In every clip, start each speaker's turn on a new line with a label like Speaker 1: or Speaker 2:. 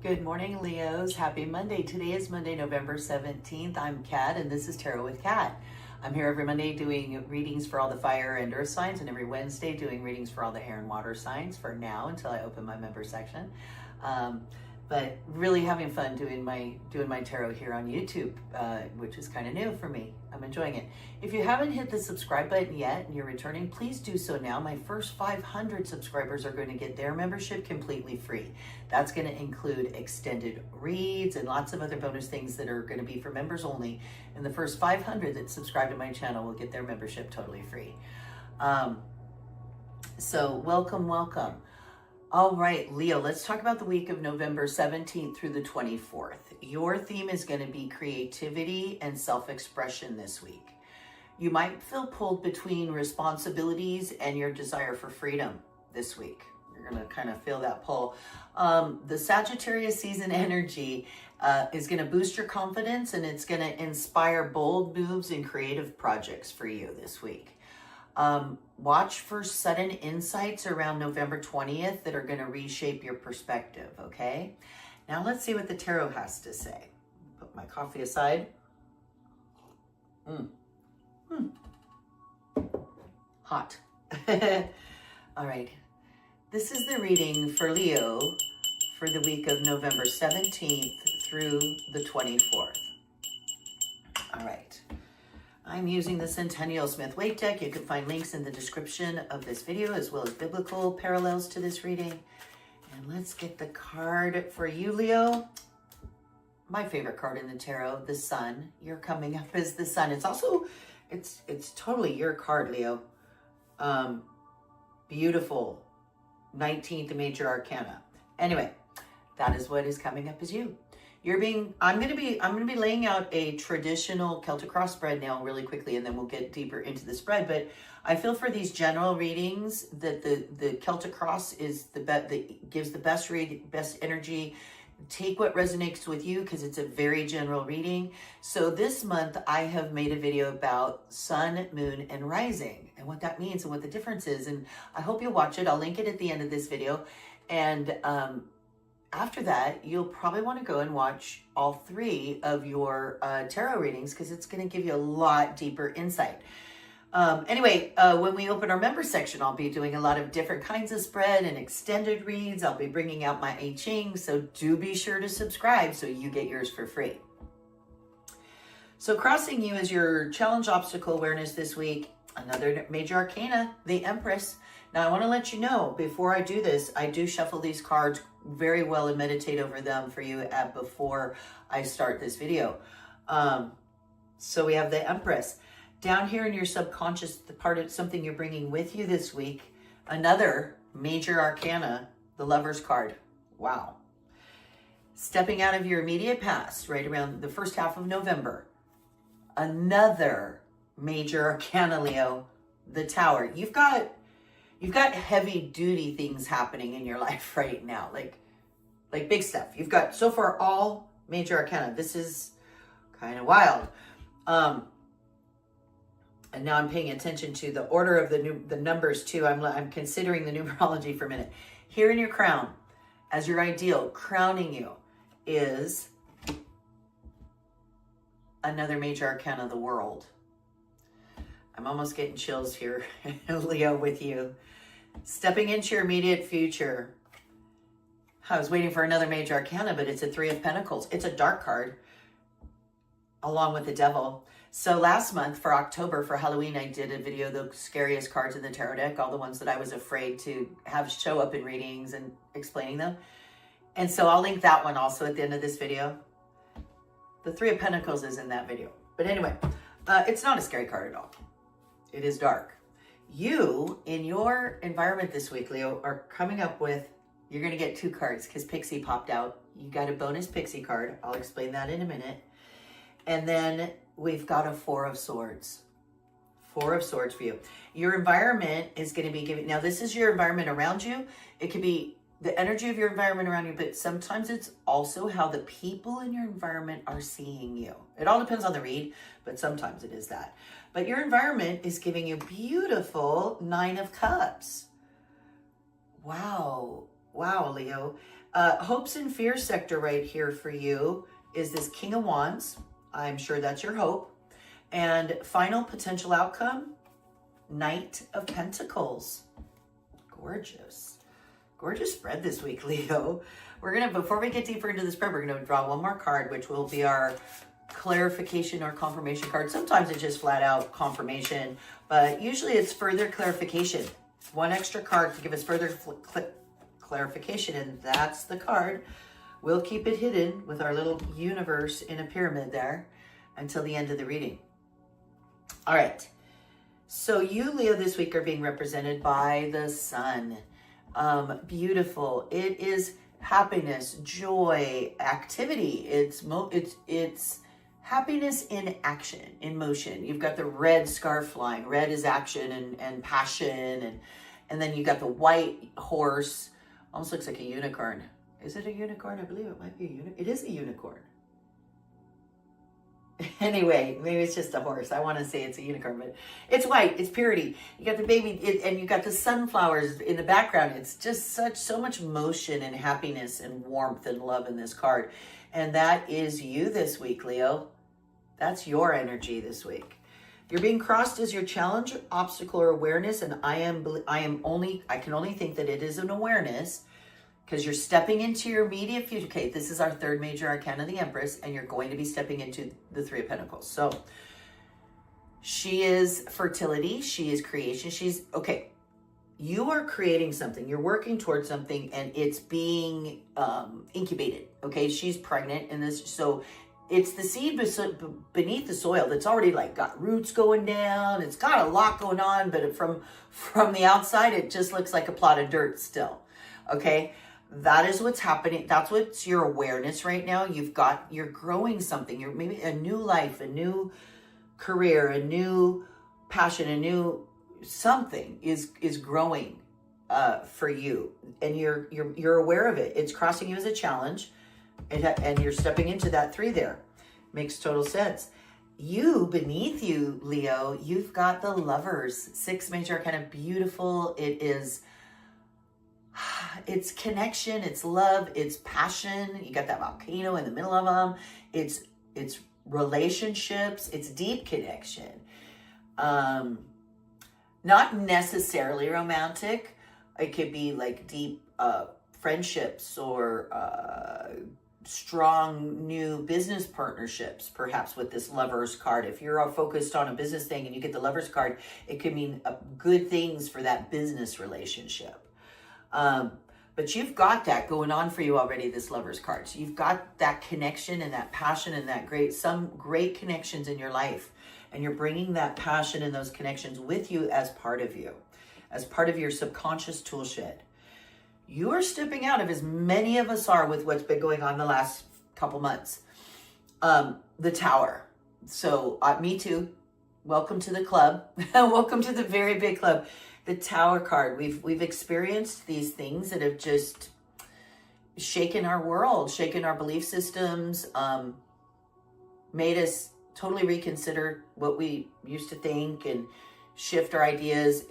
Speaker 1: Good morning, Leos. Happy Monday. Today is Monday, November 17th. I'm Kat, and this is Tarot with Kat. I'm here every Monday doing readings for all the fire and earth signs, and every Wednesday doing readings for all the air and water signs for now until I open my member section. But really having fun doing my tarot here on YouTube, which is kind of new for me. I'm enjoying it. If you haven't hit the subscribe button yet and you're returning, please do so now. My first 500 subscribers are going to get their membership completely free. That's going to include extended reads and lots of other bonus things that are going to be for members only. And the first 500 that subscribe to my channel will get their membership totally free. So welcome, welcome. All right, Leo, let's talk about the week of November 17th through the 24th. Your theme is going to be creativity and self-expression this week. You might feel pulled between responsibilities and your desire for freedom this week. You're going to kind of feel that pull. The Sagittarius season energy is going to boost your confidence, and it's going to inspire bold moves and creative projects for you this week. Watch for sudden insights around November 20th that are going to reshape your perspective, okay? Now let's see what the tarot has to say. Put my coffee aside. Hot. All right. This is the reading for Leo for the week of November 17th through the 24th. All right. I'm using the Centennial Smith Waite deck. You can find links in the description of this video as well as biblical parallels to this reading. And let's get the card for you, Leo. My favorite card in the tarot, the Sun. You're coming up as the Sun. It's also, it's totally your card, Leo. Beautiful 19th major arcana. Anyway, that is what is coming up as you. I'm going to be laying out a traditional Celtic Cross spread now really quickly, and then we'll get deeper into the spread. But I feel for these general readings that the Celtic Cross is that gives the best energy. Take what resonates with you because it's a very general reading. So this month I have made a video about sun, moon, and rising and what that means and what the difference is. And I hope you'll watch it. I'll link it at the end of this video. And after that, you'll probably want to go and watch all three of your tarot readings because it's going to give you a lot deeper insight. Anyway, when we open our member section, I'll be doing a lot of different kinds of spread and extended reads. I'll be bringing out my I Ching, so do be sure to subscribe so you get yours for free. So crossing you is your challenge obstacle awareness this week. Another major arcana, the Empress. Now I want to let you know, before I do this, I do shuffle these cards very well and meditate over them for you before I start this video. So we have the Empress. Down here in your subconscious, the part of something you're bringing with you this week, another major arcana, the Lover's card. Wow. Stepping out of your immediate past, right around the first half of November. Another major arcana, Leo, the Tower. You've got heavy duty things happening in your life right now, like big stuff. You've got so far all major arcana. This is kind of wild. And now I'm paying attention to the order of the numbers too. I'm considering the numerology for a minute. Here in your crown, as your ideal, crowning you is another major arcana, the World. I'm almost getting chills here, Leo, with you. Stepping into your immediate future. I was waiting for another major arcana, but it's a Three of Pentacles. It's a dark card, along with the Devil. So last month for October, for Halloween, I did a video, the scariest cards in the tarot deck, all the ones that I was afraid to have show up in readings and explaining them. And so I'll link that one also at the end of this video. The Three of Pentacles is in that video. But anyway, it's not a scary card at all. It is dark. You, in your environment this week, Leo, are coming up with, you're going to get two cards because Pixie popped out. You got a bonus Pixie card. I'll explain that in a minute. And then we've got a Four of Swords. Four of Swords for you. Your environment is going to be giving, now this is your environment around you. It could be the energy of your environment around you, but sometimes it's also how the people in your environment are seeing you. It all depends on the read, but sometimes it is that. But your environment is giving you beautiful Nine of Cups. Wow. Wow, Leo. Hopes and fears sector right here for you is this King of Wands. I'm sure that's your hope. And final potential outcome, Knight of Pentacles. Gorgeous. Gorgeous spread this week, Leo. We're going to, before we get deeper into the spread, we're going to draw one more card, which will be our clarification or confirmation card. Sometimes it's just flat out confirmation, but usually it's further clarification. One extra card to give us further clarification, and that's the card. We'll keep it hidden with our little universe in a pyramid there until the end of the reading. All right. So you, Leo, this week are being represented by the sun. Beautiful. It is happiness, joy, activity. It's happiness in action, in motion. You've got the red scarf flying. Red is action and passion. And then you got the white horse. Almost looks like a unicorn. Is it a unicorn? I believe it might be a unicorn. It is a unicorn. Anyway, maybe it's just a horse. I want to say it's a unicorn, but it's white. It's purity. You got the baby, and you got the sunflowers in the background. It's just so much motion and happiness and warmth and love in this card. And that is you this week, Leo. That's your energy this week. You're being crossed as your challenge, obstacle, or awareness. And I can only think that it is an awareness, because you're stepping into your immediate future. Okay, this is our third major arcana, the Empress, and you're going to be stepping into the Three of Pentacles. So she is fertility. She is creation. Okay, you are creating something. You're working towards something, and it's being incubated. Okay, she's pregnant in this. So it's the seed beneath the soil that's already like got roots going down. It's got a lot going on, but from the outside, it just looks like a plot of dirt still. Okay. That is what's happening. That's what's your awareness right now. You're growing something. You're maybe a new life, a new career, a new passion, a new something is growing for you, and you're aware of it. It's crossing you as a challenge, and you're stepping into that 3 there. Makes total sense. You, beneath you, Leo, you've got the Lovers. 6 major arcana, beautiful. It's connection, it's love, it's passion. You got that volcano in the middle of them. It's relationships, it's deep connection. Not necessarily romantic. It could be like deep friendships or strong new business partnerships, perhaps with this Lovers card. If you're all focused on a business thing and you get the Lovers card, it could mean good things for that business relationship. But you've got that going on for you already, this Lovers card. So you've got that connection and that passion and some great connections in your life. And you're bringing that passion and those connections with you as part of you, as part of your subconscious tool shed. You are stepping out, of as many of us are with what's been going on the last couple months. The Tower. So me too. Welcome to the club. Welcome to the very big club. The Tower card. We've experienced these things that have just shaken our world, shaken our belief systems, made us totally reconsider what we used to think and shift our ideas.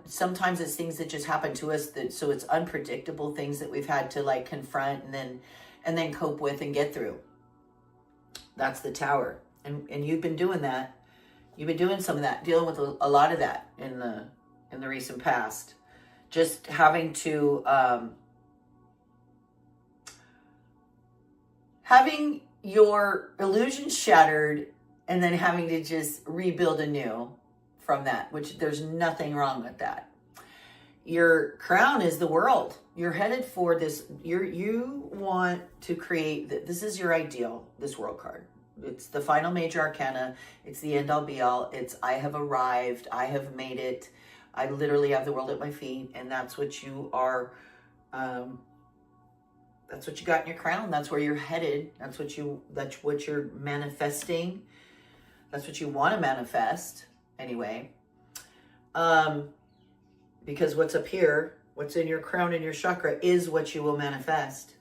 Speaker 1: Sometimes it's things that just happen to us, so it's unpredictable things that we've had to like confront and then cope with and get through. That's the Tower, and you've been doing that. You've been doing some of that, dealing with a lot of that in the recent past. Just having to having your illusions shattered and then having to just rebuild anew from that, which there's nothing wrong with that. Your crown is the world. You're headed for this. You want to create, this is your ideal, this world card. It's the final major arcana. It's the end all be all. It's I have arrived. I have made it. I literally have the world at my feet. And that's what you are. That's what you got in your crown. That's where you're headed. That's what you're manifesting. That's what you want to manifest anyway. Because what's up here, what's in your crown and your chakra is what you will manifest.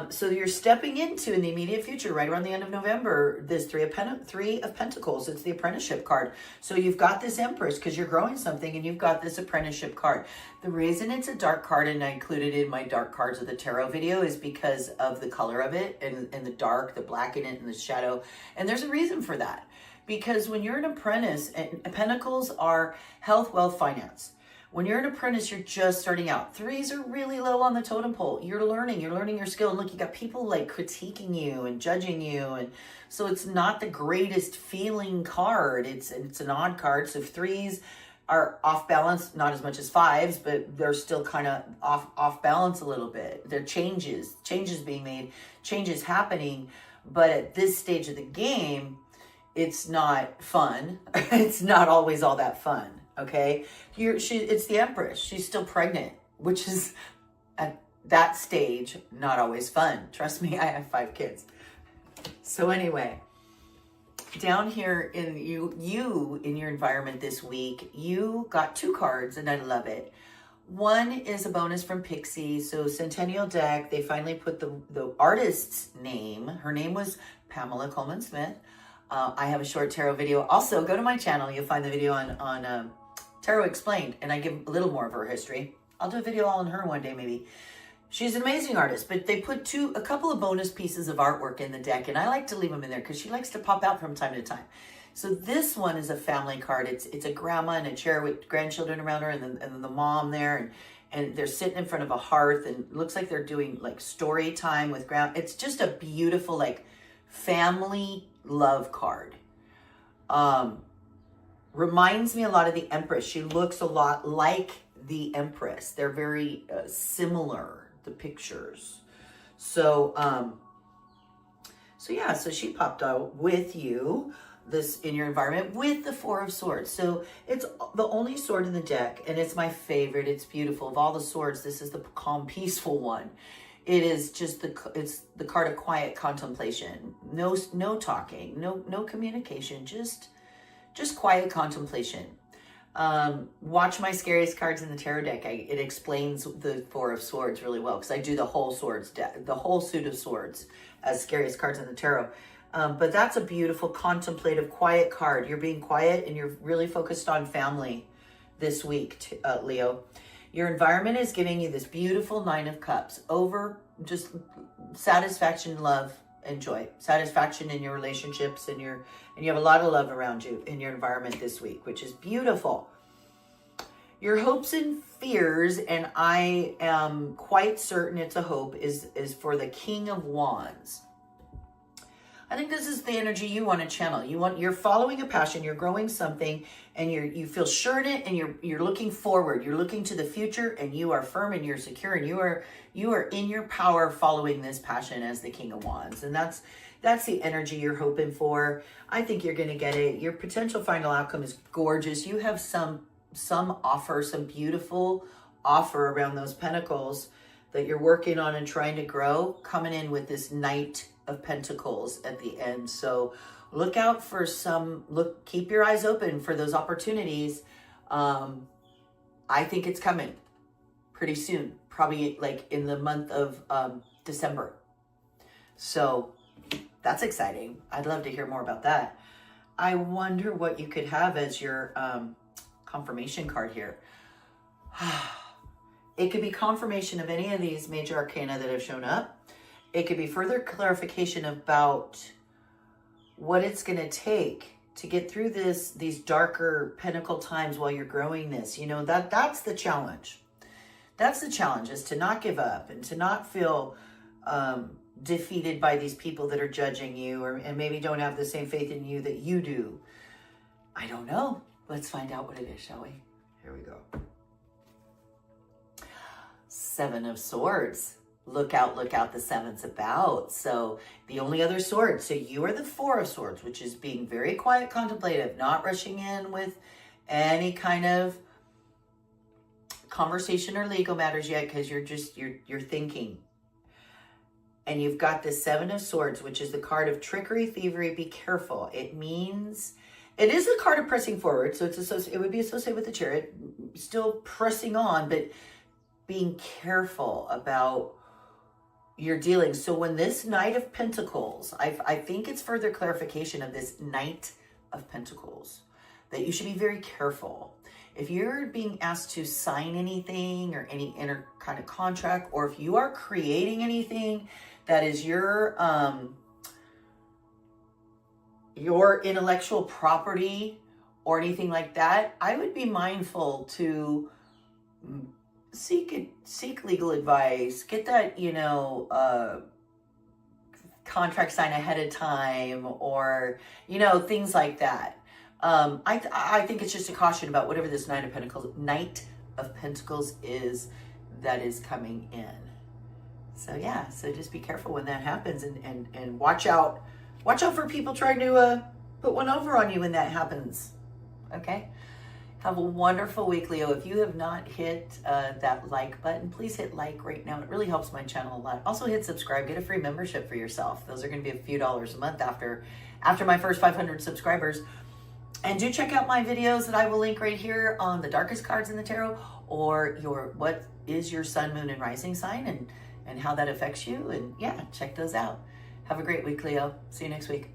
Speaker 1: So you're stepping into, in the immediate future, right around the end of November, this Three of Pentacles. It's the apprenticeship card. So you've got this Empress because you're growing something, and you've got this apprenticeship card. The reason it's a dark card, and I included it in my dark cards of the tarot video, is because of the color of it, and the dark, the black in it, and the shadow. And there's a reason for that. Because when you're an apprentice, and Pentacles are health, wealth, finance. When you're an apprentice, you're just starting out. Threes are really low on the totem pole. You're learning your skill. And look, you got people like critiquing you and judging you. And so it's not the greatest feeling card. It's an odd card. So threes are off balance, not as much as fives, but they're still kind of off balance a little bit. There are changes being made, changes happening. But at this stage of the game, it's not fun. It's not always all that fun. Okay, it's the Empress. She's still pregnant, which is at that stage not always fun. Trust me, I have 5 kids. So anyway, down here in you in your environment this week, you got 2 cards, and I love it. One is a bonus from Pixie. So Centennial deck, they finally put the artist's name. Her name was Pamela Coleman Smith. I have a short tarot video. Also, go to my channel. You'll find the video on Tarot Explained, and I give a little more of her history. I'll do a video all on her one day, maybe. She's an amazing artist, but they put a couple of bonus pieces of artwork in the deck, and I like to leave them in there because she likes to pop out from time to time. So this one is a family card. It's a grandma in a chair with grandchildren around her, and then the mom there, and they're sitting in front of a hearth, and it looks like they're doing like story time with It's just a beautiful like family love card. Reminds me a lot of the Empress. She looks a lot like the Empress. They're very similar, the pictures. So yeah, so she popped out with you this in your environment with the 4 of Swords. So it's the only sword in the deck, and it's my favorite. It's beautiful. Of all the swords, this is the calm, peaceful one. It is just it's the card of quiet contemplation. No talking, no communication, just quiet contemplation. Watch my scariest cards in the tarot deck. It explains the 4 of Swords really well, because I do the whole swords deck, the whole suit of swords as scariest cards in the tarot. But that's a beautiful, contemplative, quiet card. You're being quiet, and you're really focused on family this week, Leo. Your environment is giving you this beautiful 9 of Cups. Just satisfaction, love, and joy. Satisfaction in your relationships, and you have a lot of love around you in your environment this week, which is beautiful. Your hopes and fears, and I am quite certain it's a hope, is for the King of Wands. I think this is the energy you want to channel. You're following a passion, you're growing something, and you feel sure in it, and you're looking forward. You're looking to the future, and you are firm, and you're secure, and you are in your power following this passion as the King of Wands. And that's the energy you're hoping for. I think you're going to get it. Your potential final outcome is gorgeous. You have some offer, some beautiful offer around those pentacles that you're working on and trying to grow, coming in with this Knight of Pentacles at the end. So look out for keep your eyes open for those opportunities. I think it's coming pretty soon, probably like in the month of December. So that's exciting. I'd love to hear more about that. I wonder what you could have as your confirmation card here. It could be confirmation of any of these major arcana that have shown up. It could be further clarification about what it's going to take to get through these darker pentacle times while you're growing this. That's the challenge. That's the challenge, is to not give up and to not feel defeated by these people that are judging you and maybe don't have the same faith in you that you do. I don't know. Let's find out what it is, shall we? Here we go. 7 of Swords. Look out, the 7's about. So the only other sword. So you are the 4 of Swords, which is being very quiet, contemplative, not rushing in with any kind of conversation or legal matters yet, because you're thinking. And you've got the 7 of Swords, which is the card of trickery, thievery. Be careful. It means it is a card of pressing forward. So it would be associated with the Chariot, still pressing on, but being careful about you're dealing. So when this Knight of Pentacles, I think it's further clarification of this Knight of Pentacles, that you should be very careful. If you're being asked to sign anything or any inner kind of contract, or if you are creating anything that is your intellectual property or anything like that, I would be mindful to seek legal advice, get that, contract signed ahead of time, or, things like that. I think it's just a caution about whatever this Knight of Pentacles is that is coming in. So yeah, so just be careful when that happens, and watch out for people trying to put one over on you when that happens. Okay? Have a wonderful week, Leo. If you have not hit that like button, please hit like right now. It really helps my channel a lot. Also hit subscribe. Get a free membership for yourself. Those are going to be a few dollars a month after my first 500 subscribers. And do check out my videos that I will link right here on the darkest cards in the tarot, or what is your sun, moon, and rising sign, and how that affects you. And yeah, check those out. Have a great week, Leo. See you next week.